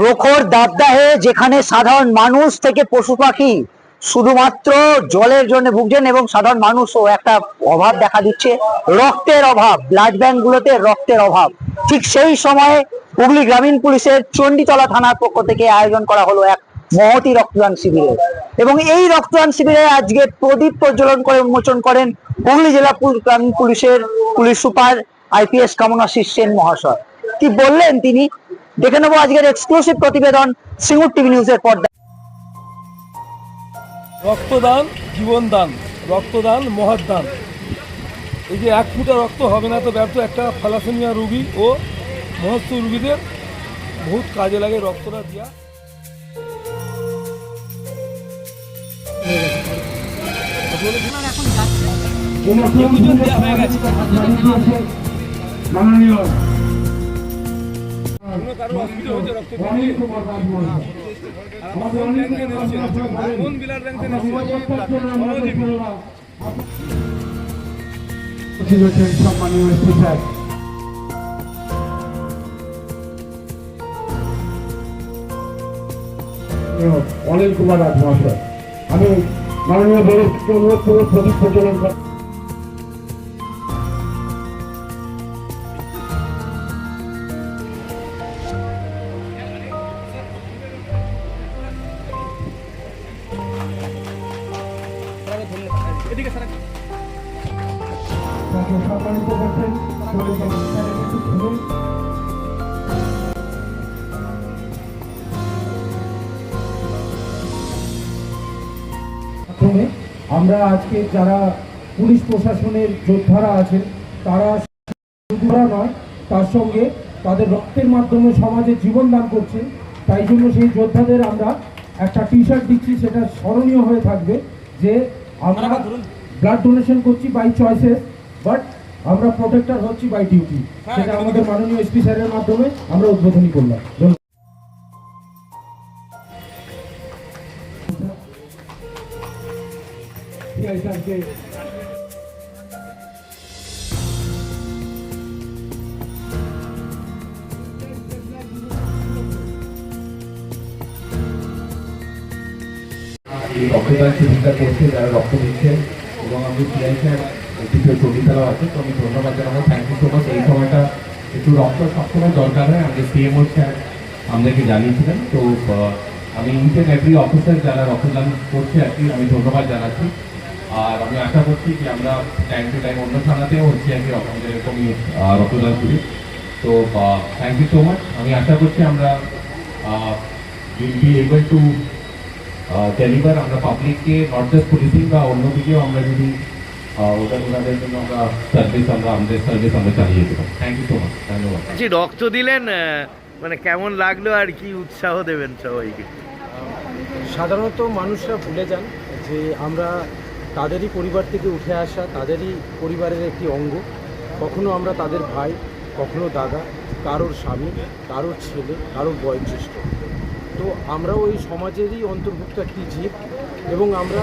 প্রখর দাবদাহে যেখানে সাধারণ মানুষ থেকে পশু পাখি শুধুমাত্র জলের জন্য ভুগছেন এবং সাধারণ মানুষও একটা অভাব দেখা দিচ্ছে, রক্তের অভাব, ব্লাড ব্যাংক গুলোতে রক্তের অভাব। ঠিক সেই সময়ে হুগলি গ্রামীণ পুলিশের চণ্ডীতলা থানার পক্ষ থেকে আয়োজন করা হলো এক মহতি রক্তদান শিবিরের। এবং এই রক্তদান শিবিরে আজকে প্রদীপ প্রজ্বলন করে উন্মোচন করেন হুগলি জেলা গ্রামীণ পুলিশের police super IPS Kamanashis Sen মহাশয়। কি বললেন তিনি, দেখে নেবো আজকের এক্সক্লুসিভ প্রতিবেদন সিঙ্গুর টিভি নিউজের পর্দা। রক্তদান জীবনদান, রক্তদান মহাদান। এই যে এক ফুটা রক্ত হবে না তো ব্যর্থ একটা থ্যালাসেমিয়া রোগী ও মহস্ত রোগীদের বহুত কাজে লাগে রক্তটা দেওয়া। কারো অসুবিধা হয়েছে রক্ত কোন বিলার ব্যাংকে অনিল কুমার রাজ মহাশয়, আমি মাননীয় বরিষ্ঠ অনুরোধ করে প্রদীপ প্রজ্বলন করি। সম্মানিত করছেন আমরা আজকে যারা পুলিশ প্রশাসনের যোদ্ধারা আছেন তারা নয়, তার সঙ্গে তাদের রক্তের মাধ্যমে সমাজে জীবন দান করছেন। তাই জন্য সেই যোদ্ধাদের আমরা একটা টি-শার্ট দিচ্ছি, সেটা স্মরণীয় হয়ে থাকবে যে আমরা ব্লাড ডোনেশন করছি বাই চয়েসেস, বাট আমরা প্রোটেক্টর হচ্ছি বাই ডিউটি। সেটা আমাদের মাননীয় SP স্যারের মাধ্যমে আমরা উদ্বোধনী করলাম। রক্তদান শিবিরটা করছে, যারা রক্ত দিচ্ছেন এবং আমি PI স্যার দ্বিতীয় চণ্ডীতলাও আছে, তো আমি ধন্যবাদ জানাবো। Thank you so much. এই সময়টা একটু রক্ত সবসময় দরকার হয়, আমাদের CMO স্যার আমাদেরকে জানিয়েছিলেন। তো আমি ইচ অ্যান্ড এভরি অফিসার যারা রক্তদান করছে আর কি আমি ধন্যবাদ জানাচ্ছি। আর আমি আশা করছি যে আমরা টাইম টু টাইম অন্য থানাতেও হচ্ছে আর কি আমাদের এরকমই রক্তদান করি। তো থ্যাংক ইউ সো মাচ। আমি আশা করছি আমরা will be able to deliver আমরা পাবলিককে, নট জাস্ট পুলিশিং বা অন্যদিকেও আমরা যদি ওনাদের জন্য আমরা আমাদের সার্ভিস আমরা চালিয়ে দেবো। থ্যাংক ইউ সো মাচ, ধন্যবাদ। রক্ত দিলেন, মানে কেমন লাগলো আর কি উৎসাহ দেবেন সবাইকে? সাধারণত মানুষরা ভুলে যান যে আমরা তাদেরই পরিবার থেকে উঠে আসা, তাদেরই পরিবারের একটি অঙ্গ। কখনো আমরা তাদের ভাই, কখনো দাদা, কারোর স্বামী, কারোর ছেলে, কারোর বয়োজ্যেষ্ঠ। তো আমরাও এই সমাজেরই অন্তর্ভুক্ত একটি জীব এবং আমরা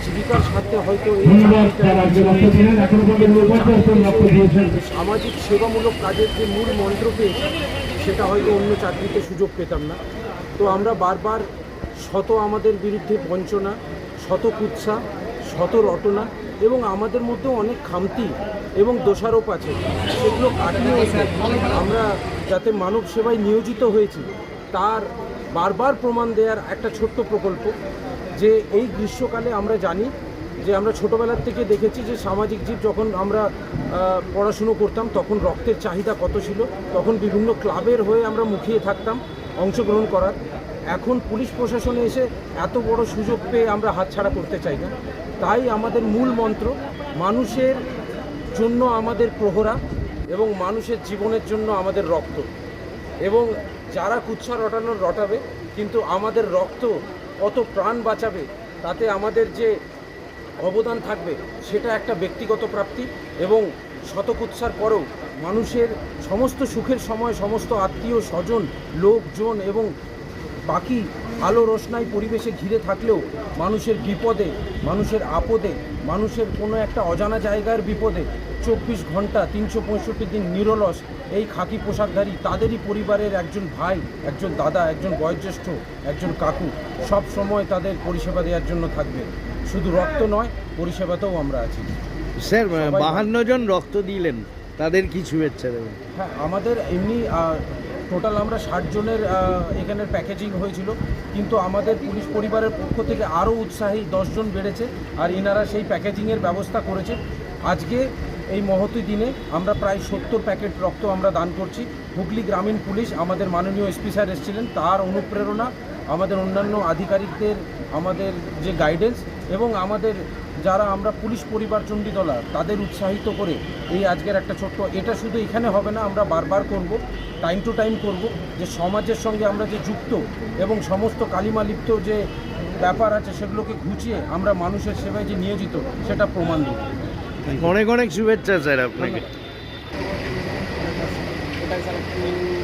জীবিকার সাথে হয়তো এই সামাজিক সেবামূলক কাজের যে মূল মন্ত্র পেয়েছি সেটা হয়তো অন্য চাকরিতে সুযোগ পেতাম না। তো আমরা বারবার শত আমাদের বিরুদ্ধে বঞ্চনা, শত কুৎসা, শত রটনা এবং আমাদের মধ্যেও অনেক খামতি এবং দোষারোপ আছে, সেগুলো কাটিয়ে আমরা যাতে মানব সেবায় নিয়োজিত হয়েছি তার বারবার প্রমাণ দেওয়ার একটা ছোট্ট প্রকল্প। যে এই গ্রীষ্মকালে আমরা জানি যে আমরা ছোটোবেলার থেকে দেখেছি যে সামাজিক জীব, যখন আমরা পড়াশুনো করতাম তখন রক্তের চাহিদা কত ছিল, তখন বিভিন্ন ক্লাবের হয়ে আমরা মুখিয়ে থাকতাম অংশগ্রহণ করার। এখন পুলিশ প্রশাসনে এসে এত বড় সুযোগ পেয়ে আমরা হাতছাড়া করতে চাই না। তাই আমাদের মূল মন্ত্র মানুষের জন্য আমাদের প্রহরা এবং মানুষের জীবনের জন্য আমাদের রক্ত। এবং যারা কুৎসা রটাবে, কিন্তু আমাদের রক্ত কত প্রাণ বাঁচাবে তাতে আমাদের যে অবদান থাকবে সেটা একটা ব্যক্তিগত প্রাপ্তি। এবং শতকুৎসার পরেও মানুষের সমস্ত সুখের সময় সমস্ত আত্মীয় স্বজন, লোকজন এবং বাকি আলো রোশনাই পরিবেশে ঘিরে থাকলেও মানুষের বিপদে, মানুষের আপদে, মানুষের কোনো একটা অজানা জায়গার বিপদে 24 ঘন্টা 365 দিন নিরলস এই খাকি পোশাকধারী তাদেরই পরিবারের একজন ভাই, একজন দাদা, একজন বয়োজ্যেষ্ঠ, একজন কাকু সব সময় তাদের পরিষেবা দেওয়ার জন্য থাকবে। শুধু রক্ত নয়, পরিষেবাতেও আমরা আছি। স্যার সবাই- 52 জন রক্ত দিলেন, তাদের কি শুভেচ্ছা দেবেন? হ্যাঁ, আমাদের এমনি টোটাল আমরা 60 জনের এখানের প্যাকেজিং হয়েছিল, কিন্তু আমাদের পুলিশ পরিবারের পক্ষ থেকে আরও উৎসাহী 10 জন বেড়েছে, আর ইনারা সেই প্যাকেজিংয়ের ব্যবস্থা করেছে। আজকে এই মহতী দিনে আমরা প্রায় 70 প্যাকেট রক্ত আমরা দান করছি। হুগলি গ্রামীণ পুলিশ, আমাদের মাননীয় এসপি স্যার এসেছিলেন, তার অনুপ্রেরণা, আমাদের অন্যান্য আধিকারিকদের আমাদের যে গাইডেন্স এবং আমাদের যারা আমরা পুলিশ পরিবার চণ্ডীতলা তাদের উৎসাহিত করে এই আজকের একটা ছোট্ট, এটা শুধু এখানে হবে না, আমরা বারবার করব, টাইম টু টাইম করব, যে সমাজের সঙ্গে আমরা যে যুক্ত এবং সমস্ত কালিমালিপ্ত যে ব্যাপার আছে সেগুলোকে ঘুচিয়ে আমরা মানুষের সেবায় যে নিয়োজিত সেটা প্রমাণ দেব। অনেক অনেক শুভেচ্ছা স্যার আপনাকে। এটাই স্যার